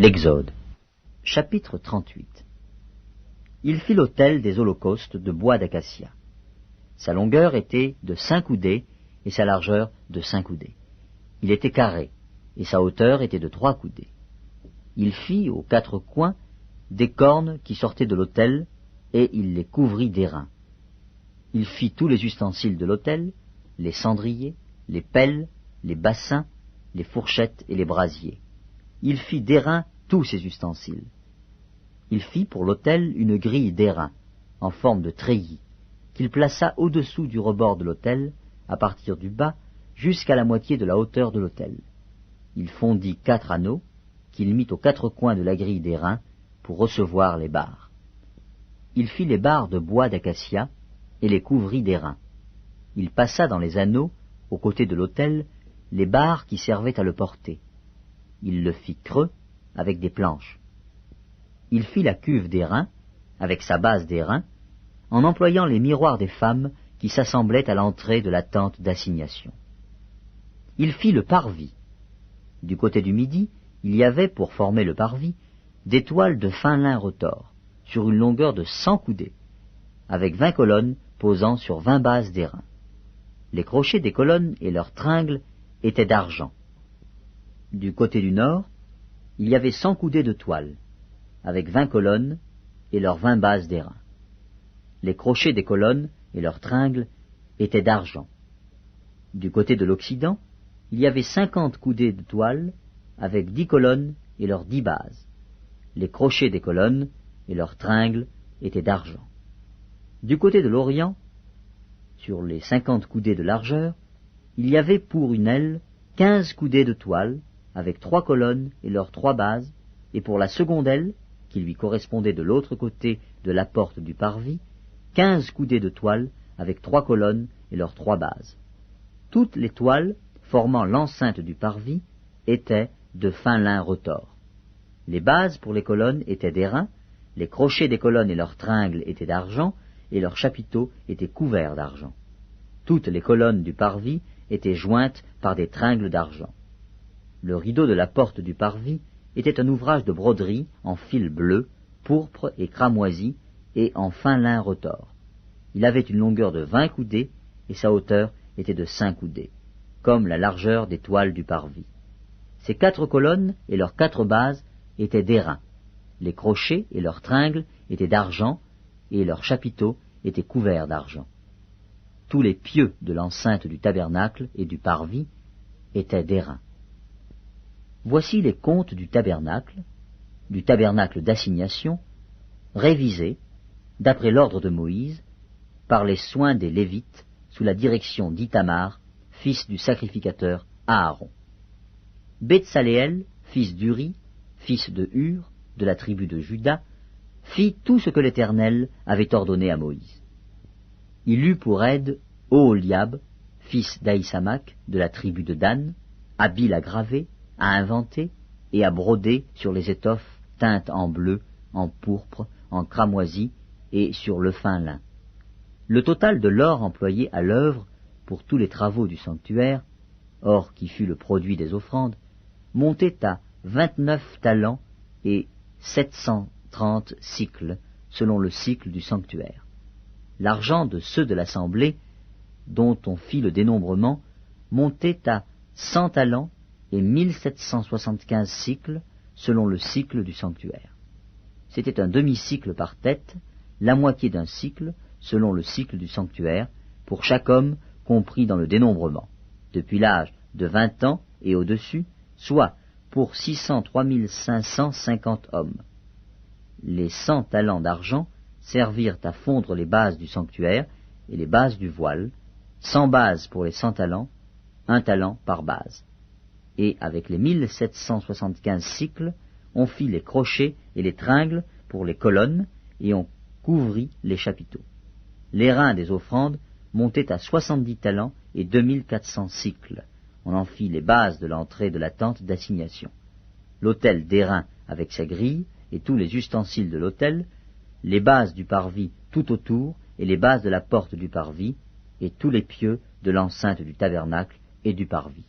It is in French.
L'Exode. Chapitre 38. Il fit l'autel des holocaustes de bois d'acacia. Sa longueur était de 5 coudées et sa largeur de 5 coudées. Il était carré et sa hauteur était de 3 coudées. Il fit aux 4 coins des cornes qui sortaient de l'autel et il les couvrit d'airain. Il fit tous les ustensiles de l'autel, les cendriers, les pelles, les bassins, les fourchettes et les brasiers. Il fit d'airain tous ses ustensiles. Il fit pour l'autel une grille d'airain, en forme de treillis, qu'il plaça au-dessous du rebord de l'autel, à partir du bas, jusqu'à la moitié de la hauteur de l'autel. Il fondit 4 anneaux, qu'il mit aux 4 coins de la grille d'airain, pour recevoir les barres. Il fit les barres de bois d'acacia, et les couvrit d'airain. Il passa dans les anneaux, aux côtés de l'autel, les barres qui servaient à le porter. Il le fit creux, avec des planches. Il fit la cuve d'airain, avec sa base d'airain, en employant les miroirs des femmes qui s'assemblaient à l'entrée de la tente d'assignation. Il fit le parvis. Du côté du midi, il y avait, pour former le parvis, des toiles de fin lin retors, sur une longueur de 100 coudées, avec 20 colonnes posant sur 20 bases d'airain. Les crochets des colonnes et leurs tringles étaient d'argent. Du côté du nord, il y avait 100 coudées de toile, avec 20 colonnes et leurs 20 bases d'airain. Les crochets des colonnes et leurs tringles étaient d'argent. Du côté de l'Occident, il y avait 50 coudées de toile, avec 10 colonnes et leurs 10 bases. Les crochets des colonnes et leurs tringles étaient d'argent. Du côté de l'Orient, sur les 50 coudées de largeur, il y avait pour une aile 15 coudées de toile, avec 3 colonnes et leurs 3 bases, et pour la seconde aile, qui lui correspondait de l'autre côté de la porte du parvis, 15 coudées de toile, avec 3 colonnes et leurs 3 bases. Toutes les toiles formant l'enceinte du parvis étaient de fin lin retors. Les bases pour les colonnes étaient d'airain, les crochets des colonnes et leurs tringles étaient d'argent, et leurs chapiteaux étaient couverts d'argent. Toutes les colonnes du parvis étaient jointes par des tringles d'argent. Le rideau de la porte du parvis était un ouvrage de broderie en fil bleu, pourpre et cramoisi, et en fin lin retors. Il avait une longueur de 20 coudées, et sa hauteur était de 5 coudées, comme la largeur des toiles du parvis. Ces 4 colonnes et leurs 4 bases étaient d'airain. Les crochets et leurs tringles étaient d'argent, et leurs chapiteaux étaient couverts d'argent. Tous les pieux de l'enceinte du tabernacle et du parvis étaient d'airain. Voici les comptes du tabernacle d'assignation, révisés, d'après l'ordre de Moïse, par les soins des Lévites, sous la direction d'Ithamar, fils du sacrificateur Aaron. Betsaléel, fils d'Uri, fils de Hur, de la tribu de Juda, fit tout ce que l'Éternel avait ordonné à Moïse. Il eut pour aide Oholiab, fils d'Ahisamach, de la tribu de Dan, habile à graver, à inventer et à broder sur les étoffes teintes en bleu, en pourpre, en cramoisi et sur le fin lin. Le total de l'or employé à l'œuvre pour tous les travaux du sanctuaire, or qui fut le produit des offrandes, montait à 29 talents et 730 cycles, selon le cycle du sanctuaire. L'argent de ceux de l'assemblée, dont on fit le dénombrement, montait à 100 talents et 1775 cycles, selon le cycle du sanctuaire. C'était un demi-cycle par tête, la moitié d'un cycle, selon le cycle du sanctuaire, pour chaque homme compris dans le dénombrement, depuis l'âge de 20 ans et au-dessus, soit pour 603 550 hommes. Les 100 talents d'argent servirent à fondre les bases du sanctuaire et les bases du voile, 100 bases pour les 100 talents, 1 talent par base. Et avec les 1775 cycles, on fit les crochets et les tringles pour les colonnes, et on couvrit les chapiteaux. Les reins des offrandes montaient à 70 talents et 2400 cycles. On en fit les bases de l'entrée de la tente d'assignation. L'autel d'airain avec sa grille et tous les ustensiles de l'autel, les bases du parvis tout autour et les bases de la porte du parvis, et tous les pieux de l'enceinte du tabernacle et du parvis.